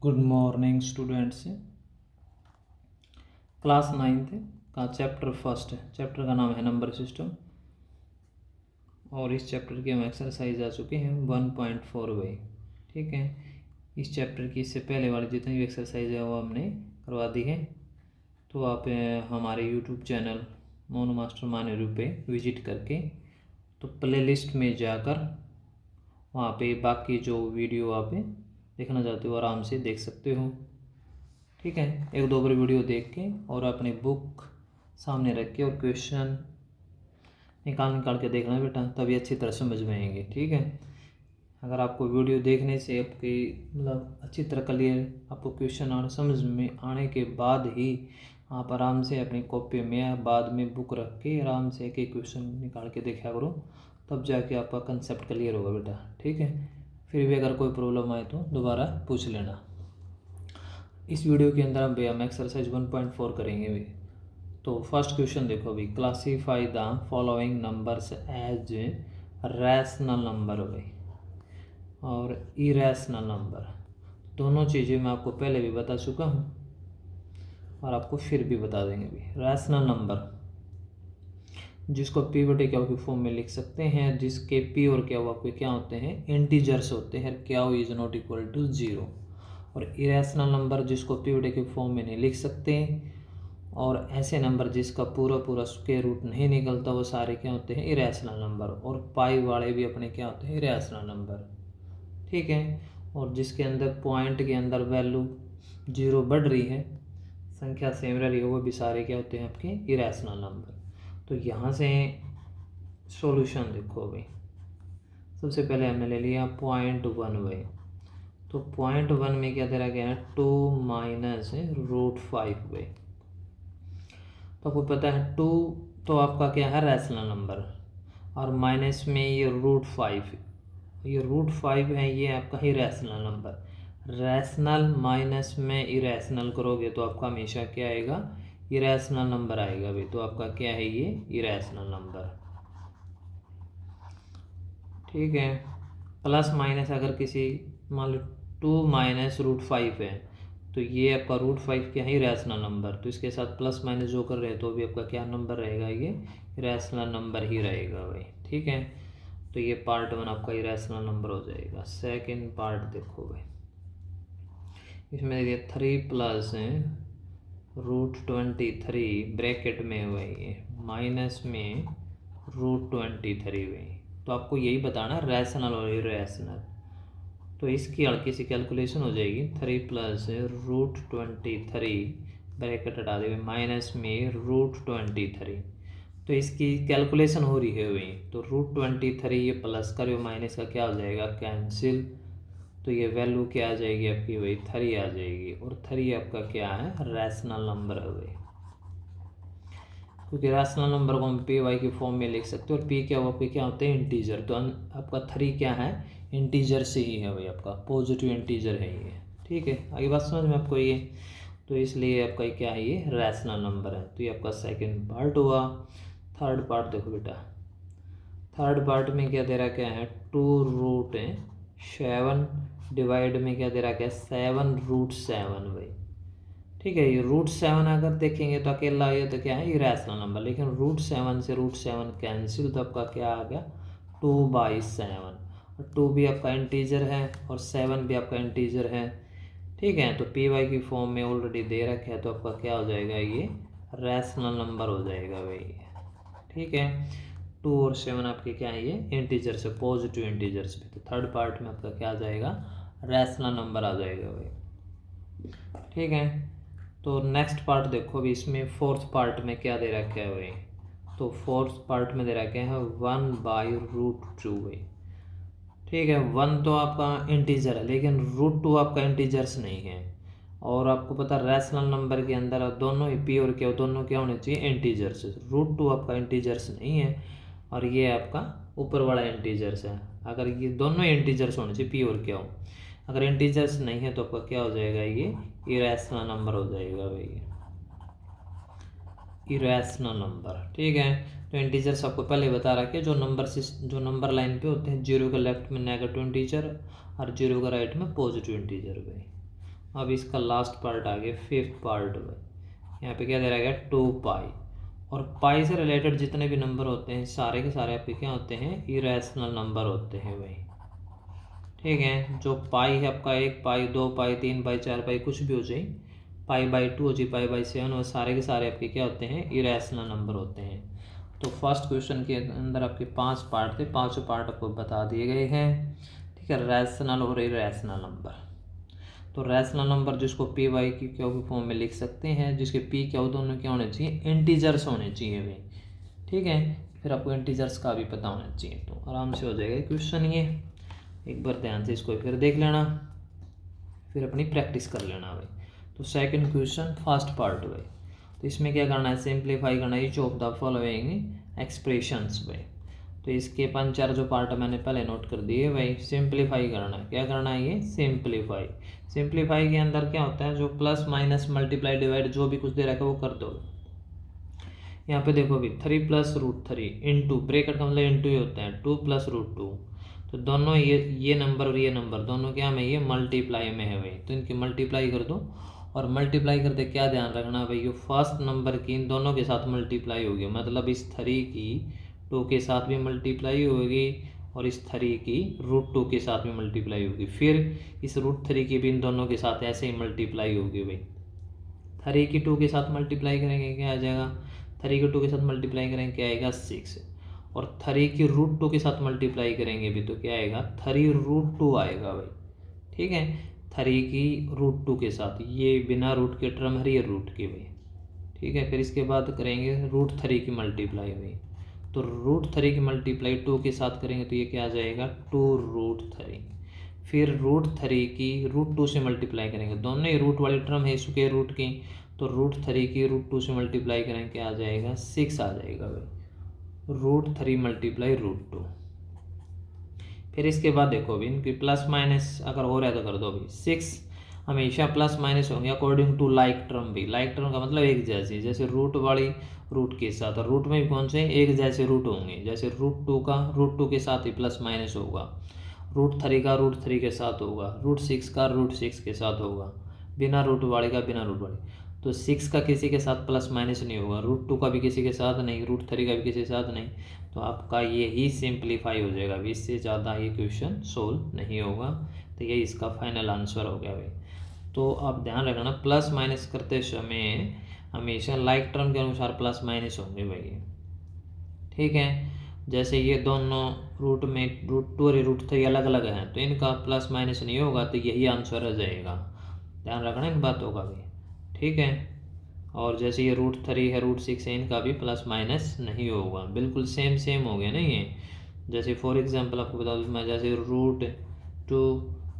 Good morning students. Class 9th का chapter first है। Chapter का नाम है नंबर सिस्टम और इस चैप्टर की हम एक्सरसाइज आ चुके हैं 1.4 बाई। ठीक है, इस चैप्टर की इससे पहले वाली जितनी भी एक्सरसाइज है वो हमने करवा दी है। तो आप हमारे YouTube channel mono master Maneru पे विजिट करके तो प्लेलिस्ट में जाकर वहाँ पे बाकी जो वीडियो आप देखना चाहते हो आराम से देख सकते हो। ठीक है, एक दो बार वीडियो देख के और अपनी बुक सामने रख के और क्वेश्चन निकाल के देखना बेटा, तभी अच्छी तरह समझ में आएंगे। ठीक है, अगर आपको वीडियो देखने से आपकी मतलब अच्छी तरह क्लियर आपको क्वेश्चन आने समझ में आने के बाद ही आप आराम से अपनी कॉपी में या बाद में बुक रख के आराम से एक एक क्वेश्चन निकाल के देखा करो, तब जाके आपका कंसेप्ट क्लियर होगा बेटा। ठीक है, फिर भी अगर कोई प्रॉब्लम आए तो दोबारा पूछ लेना। इस वीडियो के अंदर हम एक्सरसाइज 1.4 करेंगे भी। तो फर्स्ट क्वेश्चन देखो अभी, classify the following numbers as rational number भाई और इरेशनल नंबर। दोनों चीज़ें मैं आपको पहले भी बता चुका हूँ और आपको फिर भी बता देंगे भी। रैशनल नंबर जिसको पी बटे क्या की फॉर्म में लिख सकते हैं, जिसके पी और क्या आपके क्या होते हैं, इंटीजर्स होते हैं, क्या इज नॉट इक्वल टू 0। और इरेशनल नंबर जिसको पी बटे के फॉर्म में नहीं लिख सकते, और ऐसे नंबर जिसका पूरा पूरा स्क्वायर रूट नहीं निकलता, वो सारे क्या होते हैं, इरेशनल नंबर। और पाई वाले भी अपने क्या होते हैं, इरेशनल नंबर। ठीक है, और जिसके अंदर पॉइंट के अंदर वैल्यू 0 बढ़ रही है, संख्या सेम रह रही है, वो भी सारे क्या होते हैं आपके इरेशनल नंबर। तो यहाँ से सॉल्यूशन देखो भाई, सबसे पहले हमने ले लिया 0.1 भाई। तो 0.1 में क्या दे रहा गया है, 2 माइनस √5 भाई। तो आपको पता है 2 तो आपका क्या है, रैशनल नंबर, और माइनस में ये √5, ये √5 है, ये आपका ही रैशनल नंबर। रैशनल माइनस में इरेशनल करोगे तो आपका हमेशा क्या आएगा, इरेशनल नंबर आएगा भाई। तो आपका क्या है, ये इरेशनल नंबर। ठीक है, प्लस माइनस अगर किसी मान लो 2 माइनस √5 है, तो ये आपका √5 क्या है, रैशनल नंबर। तो इसके साथ प्लस माइनस जो कर रहे हैं तो भी आपका क्या नंबर रहेगा, ये रैशनल नंबर ही रहेगा भाई। ठीक है, तो ये पार्ट 1 आपका इरेशनल नंबर हो जाएगा। सेकंड पार्ट देखो भाई, इसमें देखिए 3 प्लस √23 ब्रैकेट में हुआ ये माइनस में √23 भाई। तो आपको यही बताना रैशनल और इरेशनल। तो इसकी हल्की सी कैलकुलेशन हो जाएगी, 3 प्लस √23 ब्रैकेट हटा देंगे माइनस में √23। तो इसकी कैलकुलेशन हो रही है वही, तो √23 ये प्लस का और माइनस का क्या हो जाएगा, कैंसिल। तो ये वैल्यू क्या आ जाएगी आपकी वही 3 आ जाएगी, और 3 आपका क्या है, रैशनल नंबर है वही। क्योंकि रैशनल नंबर को हम पी वाई के फॉर्म में लिख सकते हैं, और पी क्या आपके क्या होते हैं, इंटीजर। तो आपका 3 क्या है, इंटीजर से ही है भाई, आपका पॉजिटिव इंटीजर है ये। ठीक है, आगे बात समझ में आपको ये। तो इसलिए आपका क्या है, ये रैशनल नंबर है। तो ये आपका सेकंड पार्ट हुआ। थर्ड पार्ट देखो बेटा, थर्ड पार्ट में क्या दे रहा क्या है, 2√7 डिवाइड में क्या दे रहा क्या, 7√7 भाई। ठीक है, ये √7 अगर देखेंगे तो अकेला ये तो क्या है, इरेशनल नंबर, लेकिन √7 से √7 कैंसिल, तो आपका क्या आ गया, 2/7। और 2 भी आपका इंटीजर है और 7 भी आपका इंटीजर है। ठीक है, तो पी वाई की फॉर्म में ऑलरेडी दे रखा है, तो आपका क्या हो जाएगा, ये रैशनल नंबर हो जाएगा भाई। ठीक है, 2 और 7 आपके क्या है, ये इंटीजर से, पॉजिटिव इंटीजर से। तो थर्ड पार्ट में आपका क्या आ जाएगा, रैशनल नंबर आ जाएगा भाई। ठीक है, तो नेक्स्ट पार्ट देखो अभी, इसमें फोर्थ पार्ट में क्या दे रखा है भाई। तो फोर्थ पार्ट में दे रखा है 1/√2 भाई। ठीक है, 1 तो आपका इंटीजर है, लेकिन √2 आपका इंटीजर्स नहीं है। और आपको पता रैशनल नंबर के अंदर दोनों ही पी और क्या दोनों क्या होने चाहिए, इंटीजर्स। √2 आपका इंटीजर्स नहीं है, और ये आपका ऊपर वाला इंटीजर्स है। अगर ये दोनों ही इंटीजर्स होने चाहिए, पी और क्या हो, अगर इंटीजर्स नहीं है तो आपका क्या हो जाएगा, ये इरेशनल नंबर हो जाएगा भाई, इरेशनल नंबर। ठीक है, तो इंटीजर्स आपको पहले बता रखा है, जो नंबर लाइन पे होते हैं, 0 के लेफ्ट में नेगेटिव इंटीजर और 0 का राइट में पॉजिटिव इंटीजर भाई। अब इसका लास्ट पार्ट आ गया, फिफ्थ पार्ट में यहाँ पे क्या दे रहा है 2 पाई। और पाई से रिलेटेड जितने भी नंबर होते हैं सारे के सारे आपके क्या होते हैं, इरेशनल नंबर होते हैं भाई। ठीक है, जो पाई है आपका 1 पाई 2 पाई 3 पाई 4 पाई कुछ भी हो जाए, पाई बाई 2 हो जाए पाई बाई 7, वो सारे के सारे आपके क्या होते हैं, इरेशनल नंबर होते हैं। तो फर्स्ट क्वेश्चन के अंदर आपके 5 पार्ट थे, 5 पार्ट आपको बता दिए गए हैं। ठीक है, रैशनल और इरेशनल नंबर। तो रैशनल नंबर जिसको पी वाई की क्यू की फॉर्म में लिख सकते हैं, जिसके पी क्यू दोनों क्या होने चाहिए, इंटीजर्स होने चाहिए भाई। ठीक है, फिर आपको इंटीजर्स का भी पता होना चाहिए, तो आराम से हो जाएगा क्वेश्चन ये। एक बार ध्यान से इसको फिर देख लेना, फिर अपनी प्रैक्टिस कर लेना भाई। तो सेकंड क्वेश्चन फर्स्ट पार्ट भाई, तो इसमें क्या करना है, सिंप्लीफाई करना है each of the following expressions भाई। तो इसके 5-4 जो पार्ट मैंने पहले नोट कर दिए भाई। सिंप्लीफाई करना है, क्या करना है ये सिंप्लीफाई। सिंप्लीफाई के अंदर क्या होता है, जो प्लस माइनस मल्टीप्लाई डिवाइड जो भी कुछ दे रखा है वो कर दो। यहाँ पे देखो अभी 3 + √3 इंटू, ब्रेकेट का मतलब इंटू ही होता है, 2 + √2। तो दोनों ये नंबर और ये नंबर दोनों क्या में, ये मल्टीप्लाई में है भाई, तो इनकी मल्टीप्लाई कर दो। और मल्टीप्लाई करते क्या ध्यान रखना भाई, ये फर्स्ट नंबर की इन दोनों के साथ मल्टीप्लाई होगी, मतलब इस 3 की 2 के साथ भी मल्टीप्लाई होगी और इस 3 की √2 के साथ भी मल्टीप्लाई होगी, फिर इस √3 की भी इन दोनों के साथ ऐसे ही मल्टीप्लाई होगी भाई। 3 की 2 के साथ मल्टीप्लाई करेंगे क्या आ जाएगा, 3 की 2 के साथ मल्टीप्लाई करेंगे क्या आएगा 6, और 3 की √2 के साथ मल्टीप्लाई करेंगे भी तो क्या आएगा 3√2 आएगा भाई। ठीक है, 3 की √2 के साथ, ये बिना रूट के टर्म है, ये रूट के भाई। ठीक है, फिर इसके बाद करेंगे √3 की मल्टीप्लाई भाई, तो √3 की मल्टीप्लाई 2 के साथ करेंगे तो ये क्या आ जाएगा 2√3। फिर √3 की √2 से मल्टीप्लाई करेंगे, दोनों ही रूट वाली टर्म है स्क्वायर रूट की, तो √3 की √2 से मल्टीप्लाई करेंगे क्या आ जाएगा 6 आ जाएगा भाई, √3 मल्टीप्लाई √2। फिर इसके बाद देखो अभी इनकी प्लस माइनस अगर हो रहा है तो कर दो अभी। 6 हमेशा प्लस माइनस होंगे अकॉर्डिंग टू लाइक टर्म भी। लाइक टर्म का मतलब एक जैसी, जैसे रूट वाली रूट के साथ, और रूट में भी कौन से एक जैसे रूट होंगे, जैसे √2 का √2 के साथ ही प्लस माइनस होगा, √3 का √3 के साथ होगा, √6 का √6 के साथ होगा, बिना रूट वाले का बिना रूट वाले। तो 6 का किसी के साथ प्लस माइनस नहीं होगा, √2 का भी किसी के साथ नहीं, √3 का भी किसी के साथ नहीं, तो आपका ये ही सिंप्लीफाई हो जाएगा। अभी इससे ज़्यादा ये क्वेश्चन सोल्व नहीं होगा, तो ये इसका फाइनल आंसर हो गया भाई। तो आप ध्यान रखना प्लस माइनस करते समय हमेशा लाइक टर्म के अनुसार प्लस माइनस होंगे भाई। ठीक है, जैसे ये दोनों रूट में √2 और √3 अलग अलग हैं, तो इनका प्लस माइनस नहीं होगा, तो यही आंसर आ जाएगा। ध्यान रखना इन बातों का भी। ठीक है, और जैसे ये √3 है √6 है, इनका भी प्लस माइनस नहीं होगा, बिल्कुल सेम हो गया ना ये। जैसे फॉर एग्जांपल आपको बता दूँ मैं, जैसे √2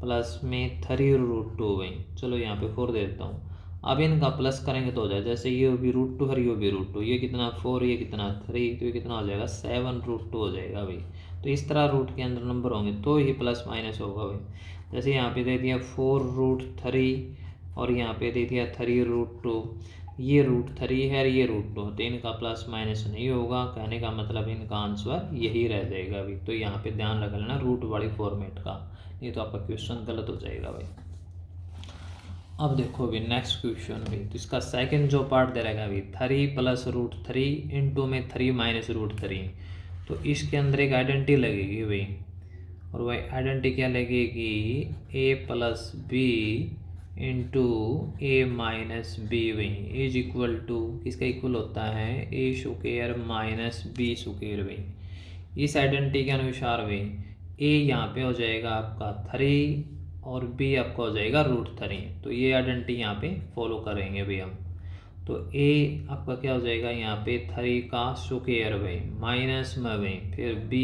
प्लस में 3√2 भाई, चलो यहाँ पे 4 दे देता हूँ। अब इनका प्लस करेंगे तो हो जाए, जैसे ये भी √2 है ये भी √2, ये कितना 4 ये कितना 3, तो ये कितना हो जाएगा 7√2 हो जाएगा भाई। तो इस तरह रूट के अंदर नंबर होंगे तो ही प्लस माइनस होगा भाई। जैसे यहाँ पे दे दिया 4√3 और यहाँ पे दे दिया 3√2, ये √3 है और ये √2, तो इनका प्लस माइनस नहीं होगा, कहने का मतलब इनका आंसर यही रह जाएगा अभी। तो यहाँ पे ध्यान रख लेना रूट वाली फॉर्मेट का, नहीं तो आपका क्वेश्चन गलत हो जाएगा भाई। अब देखो अभी नेक्स्ट क्वेश्चन भाई, तो इसका सेकंड जो पार्ट दे रहेगा अभी 3 + √3 इंटू में 3 - √3, तो इसके अंदर एक आइडेंटिटी लगेगी भाई, और वह आइडेंटिटी क्या लगेगी a + b into a - b भाई इज इक्वल टू, किसका इक्वल होता है a² - b² भाई। इस आइडेंटिटी के अनुसार भाई a यहाँ पे हो जाएगा आपका 3 और b आपका हो जाएगा √3, तो ये आइडेंटिटी यहाँ पे फॉलो करेंगे भाई हम। तो a आपका क्या हो जाएगा यहाँ पे 3 का स्क्वायर भाई माइनस में भाई, फिर b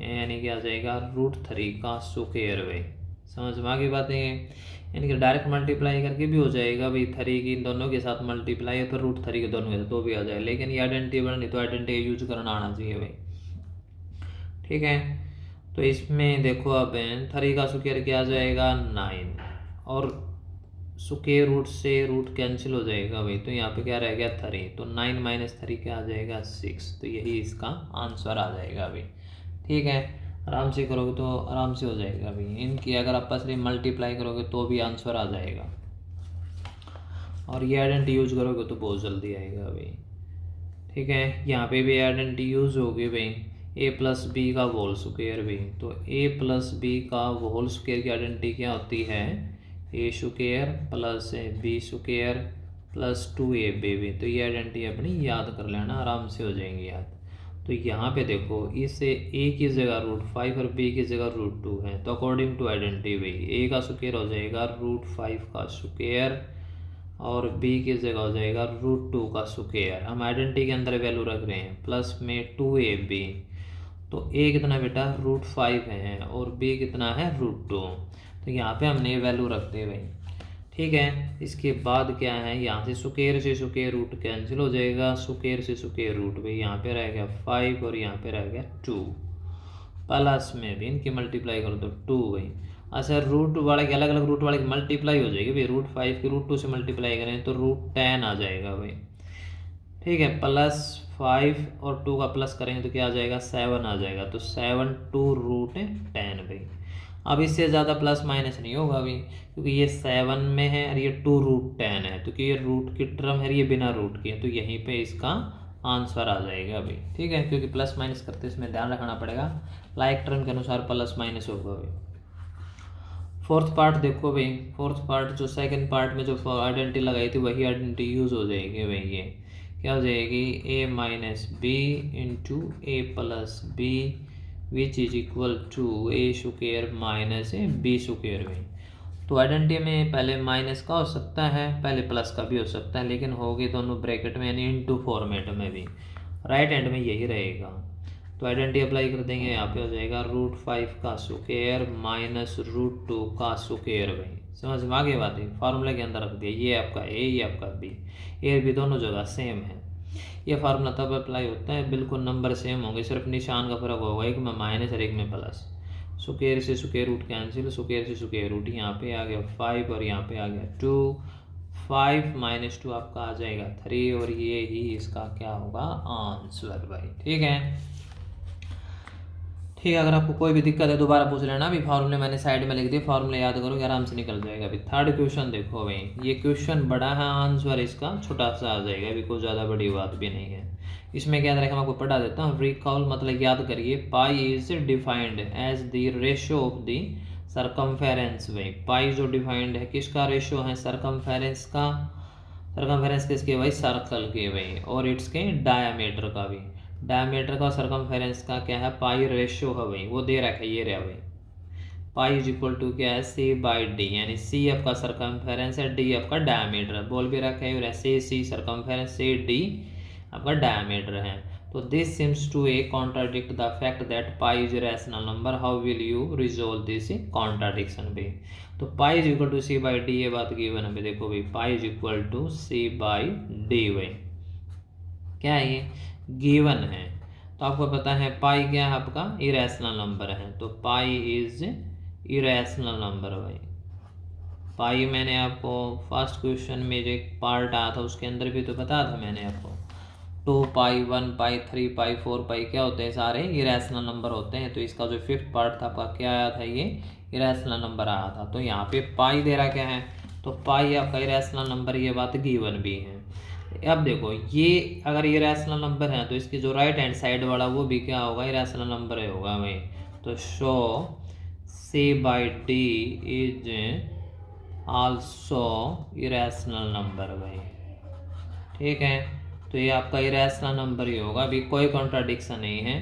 यानी क्या आ जाएगा √3 का स्क्वायर भाई। समझ में आ गई बातें, यानी कि डायरेक्ट मल्टीप्लाई करके भी हो जाएगा भाई, 3 की दोनों के साथ मल्टीप्लाई है, फिर √3 के दोनों के साथ तो भी आ जाएगा, लेकिन ये आइडेंटिटी बननी तो आइडेंटिटी यूज करना आना चाहिए भाई। ठीक है, तो इसमें देखो अब 3 का स्क्वायर क्या आ जाएगा 9, और स्क्वायर रूट से रूट कैंसिल हो जाएगा भाई, तो यहाँ पे क्या रह गया 3, तो 9 - 3 क्या आ जाएगा 6, तो यही इसका आंसर आ जाएगा अभी। ठीक है, आराम से करोगे तो आराम से हो जाएगा भाई। इनकी अगर आप पास मल्टीप्लाई करोगे तो भी आंसर आ जाएगा। और ये आइडेंटिटी यूज करोगे तो बहुत जल्दी आएगा भाई। ठीक है, यहाँ पे भी आइडेंटिटी यूज होगी भाई, ए प्लस बी का होल स्क्वायर भी। तो ए प्लस बी का होल स्क्वायर की आइडेंटिटी क्या होती है, A square plus B square plus 2ab भी। तो ये आइडेंटिटी अपनी याद कर लेना, आराम से हो जाएंगी याद। तो यहाँ पे देखो, इसे a की जगह √5 और b की जगह √2 है, तो अकॉर्डिंग टू आइडेंटिटी भाई a का स्क्वायर हो जाएगा √5 का स्क्वायर और b की जगह हो जाएगा √2 का स्क्वायर। हम आइडेंटिटी के अंदर वैल्यू रख रहे हैं प्लस में 2ab। तो a कितना बेटा √5 है और b कितना है √2। तो यहाँ पे हमने ये वैल्यू रखते हैं भाई। ठीक है, इसके बाद क्या है, यहाँ से स्क्वायर रूट कैंसिल हो जाएगा, स्क्वायर से स्क्वायर रूट भाई यहाँ पे रह गया 5 और यहाँ पे रह गया 2, प्लस में भी इनकी मल्टीप्लाई करो तो 2 भाई। अच्छा, रूट वाले के अलग अलग रूट वाले की मल्टीप्लाई हो जाएगी भाई, √5 की √2 से मल्टीप्लाई करें तो √10 आ जाएगा भाई। ठीक है, प्लस 5 और 2 का प्लस करेंगे तो क्या आ जाएगा 7 आ जाएगा। तो 7 2 √10 भाई। अब इससे ज़्यादा प्लस माइनस नहीं होगा अभी, क्योंकि ये 7 में है और ये 2 √10 है, क्योंकि ये रूट की टर्म है, ये बिना रूट की है, तो यहीं पे इसका आंसर आ जाएगा अभी। ठीक है, क्योंकि प्लस माइनस करते इसमें ध्यान रखना पड़ेगा, लाइक टर्म के अनुसार प्लस माइनस होगा अभी। फोर्थ पार्ट देखो भाई, फोर्थ पार्ट जो सेकंड पार्ट में जो आइडेंटिटी लगाई थी वही आइडेंटिटी यूज़ हो जाएगी भाई। ये क्या हो जाएगी, a minus B into A plus B which is equal to A square minus B square भाई। तो आइडेंटिटी में पहले माइनस का हो सकता है, पहले प्लस का भी हो सकता है, लेकिन होगी दोनों ब्रैकेट में यानी इनटू फॉर्मेट में भी। राइट हैंड में यही रहेगा। तो आइडेंटिटी अप्लाई कर देंगे, यहाँ पे हो जाएगा √5 का स्क्वायर माइनस √2 का स्क्वायर भाई। समझ में आ गई बात है, फार्मूला के अंदर रख दिया, ये आपका ए, ये आपका बी, ए बी दोनों जगह सेम है। ये फार्मूला तब अप्लाई होता है बिल्कुल नंबर सेम होंगे, सिर्फ निशान का फर्क होगा, एक में माइनस और एक में प्लस। स्क्वायर से स्क्वायर रूट कैंसिल, स्क्वायर से स्क्वायर रूट, यहाँ पे आ गया 5 और यहाँ पे आ गया 2, 5 माइनस 2 आपका आ जाएगा 3 और ये ही इसका क्या होगा आंसर भाई। ठीक है, ठीक है, अगर आपको कोई भी दिक्कत है दोबारा पूछ लेना। अभी फार्मूले मैंने साइड में लिख दिए, फार्मूले याद करोगे आराम से निकल जाएगा। अभी थर्ड क्वेश्चन देखो भाई, ये क्वेश्चन बड़ा है, आंसर इसका छोटा सा आ जाएगा, अभी कोई ज़्यादा बड़ी बात भी नहीं है। इसमें क्या रखा, मैं आपको पढ़ा देता हूँ। रिकॉल मतलब याद करिए, pi is defined as the ratio of the circumference भाई। पाई जो डिफाइंड है किसका रेशियो है, सरकमफेरेंस का। सरकमफेरेंस किसके भाई, सर्कल के भाई, और इट्स के डायामीटर का भी। डायमीटर का सरकमफेरेंस का क्या है, पाई रेशियो है भाई, वो दे रखा है, ये रहा भाई। पाई इज इक्वल टू क्या है, c/d, यानी c आपका सरकमफेरेंस है, d आपका डायमीटर। बोल भी रखा है c सरकमफेरेंस से d आपका डायमीटर है। तो this seems to a contradict the fact that pi is rational number, how will you resolve this contradiction भाई। तो pi is equal to c/d, ये बात गिवन है। देखो भाई, pi is equal to c/d भाई, क्या है ये गिवन है। तो आपको पता है पाई क्या है आपका, इरेशनल नंबर है। तो पाई इज इरेशनल नंबर भाई। पाई मैंने आपको फर्स्ट क्वेश्चन में जो एक पार्ट आया था उसके अंदर भी तो बताया था मैंने आपको, 2 पाई 1 पाई 3 पाई 4 पाई क्या होते हैं, सारे इरेशनल नंबर होते हैं। तो इसका जो फिफ्थ पार्ट था आपका क्या आया था, ये इरेशनल नंबर आया था। तो यहाँ पे पाई दे रहा क्या है, तो पाई आपका इरेशनल नंबर, ये बात गिवन भी है। अब देखो, ये अगर ये रैशनल नंबर है तो इसकी जो राइट हैंड साइड वाला वो भी क्या होगा, इरेशनल नंबर होगा भाई। तो show c/d is also irrational number भाई। ठीक है, तो ये आपका इरेशनल नंबर ही होगा, अभी कोई कॉन्ट्राडिक्शन नहीं है।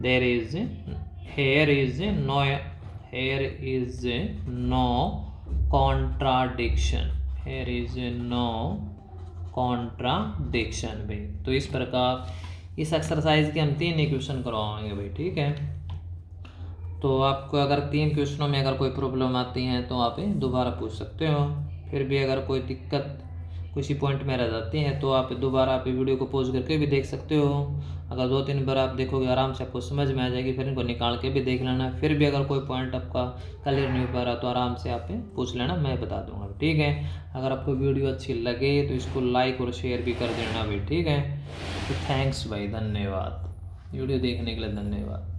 There is here is no contradiction, here is no contradiction भाई। तो इस प्रकार इस एक्सरसाइज के हम 3 इक्वेशन करवाएंगे भाई। ठीक है, तो आपको अगर 3 क्वेश्चनों में अगर कोई प्रॉब्लम आती है तो आप दोबारा पूछ सकते हो। फिर भी अगर कोई दिक्कत किसी पॉइंट में रह जाती है तो आप दोबारा आप वीडियो को पॉज करके भी देख सकते हो। अगर 2-3 बार आप देखोगे आराम से आपको समझ में आ जाएगी, फिर इनको निकाल के भी देख लेना। फिर भी अगर कोई पॉइंट आपका क्लियर नहीं हो पा रहा तो आराम से आप पूछ लेना, मैं बता दूंगा। ठीक है, अगर आपको वीडियो अच्छी लगे तो इसको लाइक और शेयर भी कर देना भाई। ठीक है, तो थैंक्स भाई, धन्यवाद, वीडियो देखने के लिए धन्यवाद।